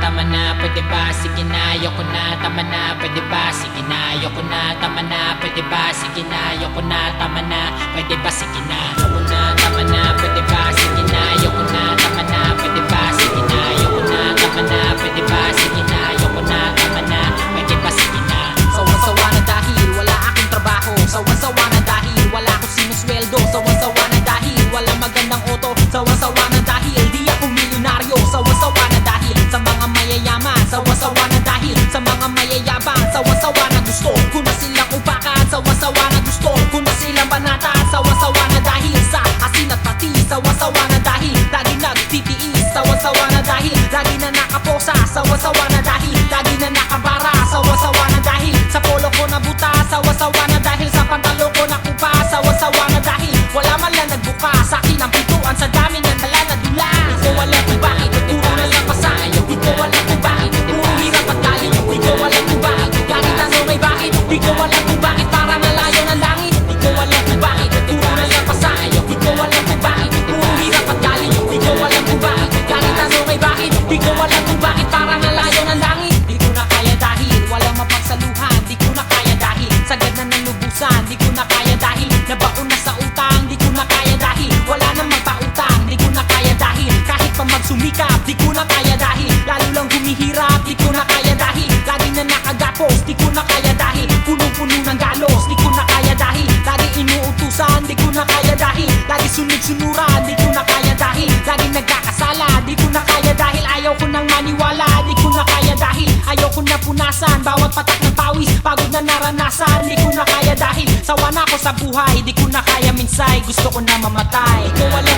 tama na, pwede ba? Sige na, ayoko na, tama na, pwede ba? Sige na, ayoko na, tama na, pwede ba? Sige na, ayoko na, tama na, pwede ba? Sige na, ayoko na, tama na, pwede ba? Sige na, ayoko na, tama na, pwede ba? Sige na, ayoko na, tama na, pwede ba? Sige na, ayoko na, tama na, pwede ba? Sige na. Sawa-sawa na dahil wala akong trabaho. Sawa-sawa na dahil wala akong sinusweldo. Sawa-sawa na dahil wala magandang auto. Sawa-sawa na dahil di ako milyonaryo. Sawa-sawa na dahil sa mga mayayaman. Sawa-sawa na dahil sa mga mayayabang. Sawa-sawa na gusto ko na silang upakan. Sawa-sawa na gusto ko na silang banatan. Sawa-sawa na dahil sa asin at pati. Sawa-sawa na dahil lagi nagtitiis. Sawa-sawa na dahil lagi na nakaposa. Sawa-sawa na dahil lagi na nakabara. Sawa-sawa na dahil sa polo ko na buta. Sawa-sawa na dahil sa pantalo ko na kupa. Sawa-sawa na dahil wala man lang nagbuka sa akin ang pintuan sa dami ng dala na dula. Di ko alam kung bakit puro na lang pasahin. Di ko alam kung bakit puro hirap at galit. Di ko alam kung bakit galit ang may bakit. Di ko alam kung bakit parang nalayo ng langit. Di ko alam kung bakit puro na lang pasahin. Di ko alam kung bakit puro hirap at galit. Di ko alam kung bakit galit ang may bakit. Di ko alam kung bakit parang nalayo ng langit. Di ko na kaya dahil walang mapagsaluhan. Di ko na kaya dahil sagad na ng lubusan. Di ko na kaya dahil nabaon na sa utang. Di ko na kaya dahil wala nang magpautang. Di ko na kaya dahil kahit pa magsumikap. Di ko na kaya dahil lalo lang humihirap. Di ko na kaya dahil lagi na nakagapos. Di ko na kaya dahil punong-puno ng galos. Di ko na kaya dahil lagi inuutusan. Di ko na kaya dahil lagi sunod-sunuran. Di ko na kaya dahil lagi nagkakasala. Di ko na kaya dahil ayaw ko nang maniwala. Di ko na kaya dahil ayaw ko na punasan bawat patak ng pawis, pagod na naranasan. Di ko na kaya dahil sawa na ako sa buhay. Di ko na kaya minsay, gusto ko na mamatay. Di ko alam